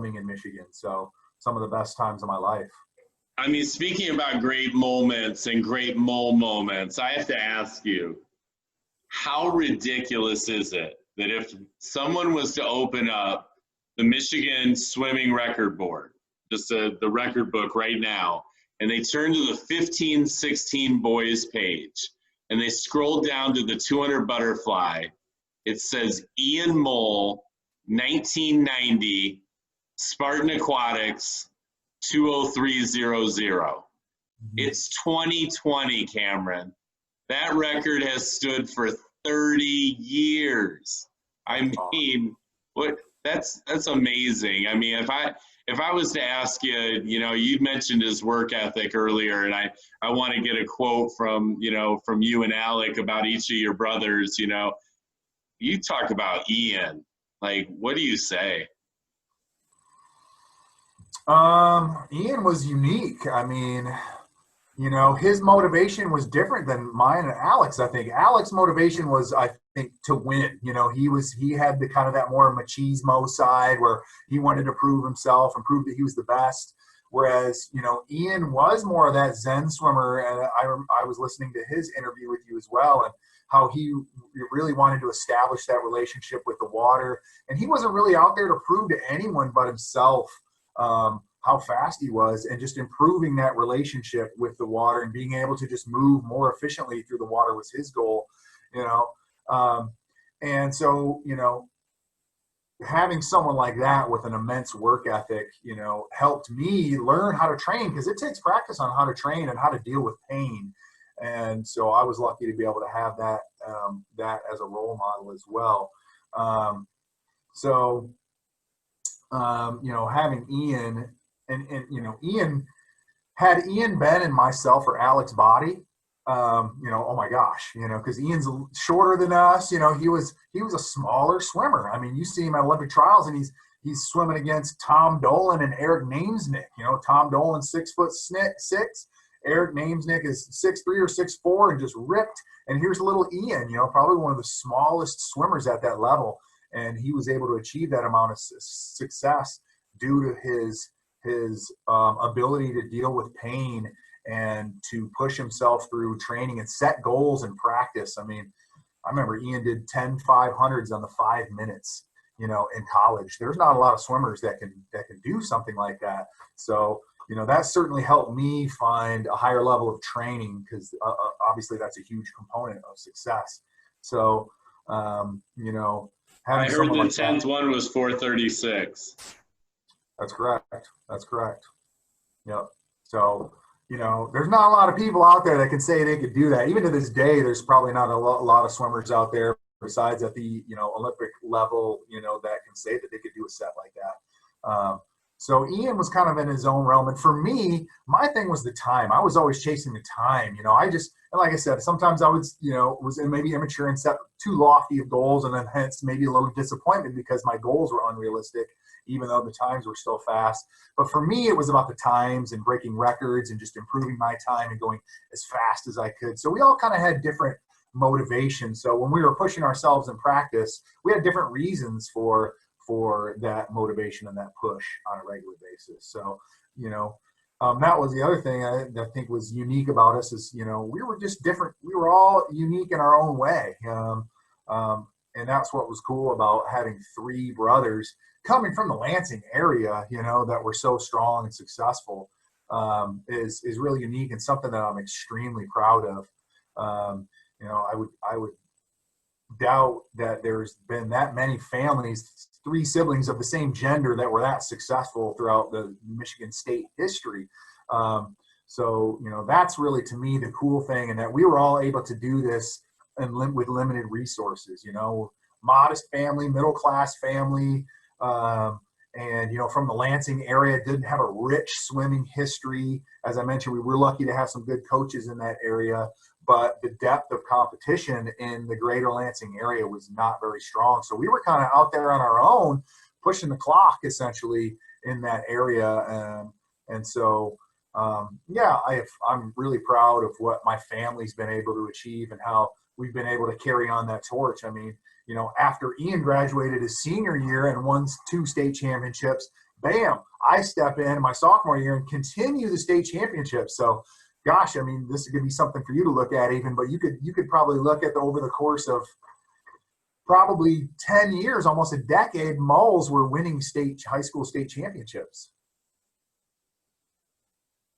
swimming in Michigan. So some of the best times of my life. I mean, speaking about great moments and great Mull moments, I have to ask you, how ridiculous is it that if someone was to open up the Michigan swimming record board, just the record book right now, and they turn to the 15-16 boys page, and they scroll down to the 200 butterfly, it says Ian Mull, 1990, Spartan Aquatics, 20300. It's 2020, Cameron. That record has stood for 30 years. I mean, what? That's amazing. I mean, if I was to ask you, you know, you mentioned his work ethic earlier, and I want to get a quote from, you know, from you and Alec about each of your brothers. You know, you talk about Ian. Like, what do you say? Ian was unique. I mean, you know, his motivation was different than mine and Alex. I think Alex's motivation was, I think, to win. You know, he had the kind of that more machismo side where he wanted to prove himself and prove that he was the best. Whereas, you know, Ian was more of that Zen swimmer, and I was listening to his interview with you as well, and how he really wanted to establish that relationship with the water, and he wasn't really out there to prove to anyone but himself how fast he was, and just improving that relationship with the water and being able to just move more efficiently through the water was his goal, you know. And so, you know, having someone like that with an immense work ethic, you know, helped me learn how to train, because it takes practice on how to train and how to deal with pain. And so I was lucky to be able to have that, that as a role model as well. You know, having Ian and you know, had Ian been in myself or Alex's body, you know, oh my gosh, you know, because Ian's shorter than us, you know, he was a smaller swimmer. I mean, you see him at Olympic trials, and he's swimming against Tom Dolan and Eric Namesnick. You know, Tom Dolan 6'6", Eric Namesnick is 6'3" or 6'4", and just ripped. And here's little Ian, you know, probably one of the smallest swimmers at that level, and he was able to achieve that amount of success due to his ability to deal with pain and to push himself through training and set goals in practice. I mean, I remember Ian did 10 500s on the 5 minutes, you know, in college. There's not a lot of swimmers that can do something like that. So, you know, that certainly helped me find a higher level of training, because obviously that's a huge component of success. So, you know, I heard the 10th one was 436. That's correct. That's correct. Yep. So, you know, there's not a lot of people out there that can say they could do that. Even to this day, there's probably not a lot of swimmers out there besides at the, you know, Olympic level, you know, that can say that they could do a set like that. So Ian was kind of in his own realm. And for me, my thing was the time. I was always chasing the time. You know, and like I said, sometimes I was, you know, was maybe immature and set too lofty of goals, and then hence maybe a little disappointment because my goals were unrealistic, even though the times were still fast. But for me, it was about the times and breaking records and just improving my time and going as fast as I could. So we all kind of had different motivations. So when we were pushing ourselves in practice, we had different reasons for that motivation and that push on a regular basis. So, you know, that was the other thing I think was unique about us is, you know, we were just different. We were all unique in our own way. And that's what was cool about having 3 brothers coming from the Lansing area, you know, that were so strong and successful, is really unique and something that I'm extremely proud of. You know, I would doubt that there's been that many families, 3 siblings of the same gender, that were that successful throughout the Michigan State history. So, you know, that's really, to me, the cool thing, and that we were all able to do this with limited resources, you know, modest family, middle-class family, and, you know, from the Lansing area, didn't have a rich swimming history. As I mentioned, we were lucky to have some good coaches in that area, but the depth of competition in the greater Lansing area was not very strong. So we were kind of out there on our own, pushing the clock essentially in that area. And so, yeah, I'm really proud of what my family's been able to achieve and how we've been able to carry on that torch. I mean, you know, after Ian graduated his senior year and won 2 state championships, bam, I step in my sophomore year and continue the state championship. So, gosh, I mean, this is going to be something for you to look at even, but you could probably look at over the course of probably 10 years, almost a decade, Mulls were winning high school state championships.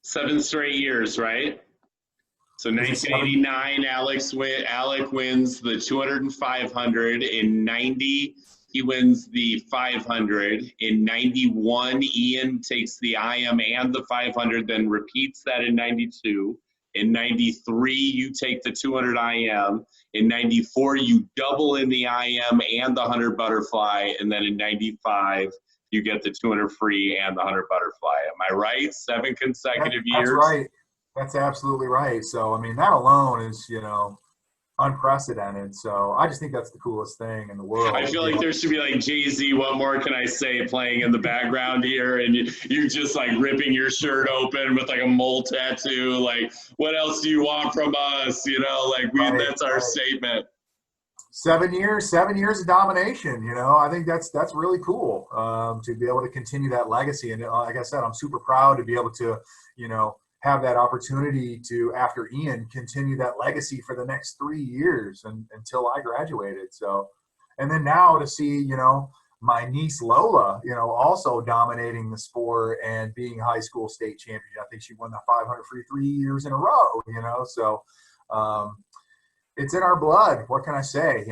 7 straight years, right? So Is it 1989, Alec wins the 200 and 500. In 90, he wins the 500. In 91, Ian takes the IM and the 500, then repeats that in 92. In 93, you take the 200 IM. In 94, you double in the IM and the 100 butterfly. And then in 95, you get the 200 free and the 100 butterfly. Am I right? 7 consecutive years? That's right. That's absolutely right. So, I mean, that alone is, you know, unprecedented. So I just think that's the coolest thing in the world. I feel like there should be like Jay-Z, What More Can I Say, playing in the background here, and you just like ripping your shirt open with like a mole tattoo. Like, what else do you want from us? You know, like that's our statement. 7 years of domination. You know, I think that's really cool to be able to continue that legacy. And like I said, I'm super proud to be able to, you know, have that opportunity to, after Ian, continue that legacy for the next 3 years until I graduated. So, and then now to see, you know, my niece Lola, you know, also dominating the sport and being high school state champion. I think she won the 500 free 3 years in a row, you know, so it's in our blood. What can I say?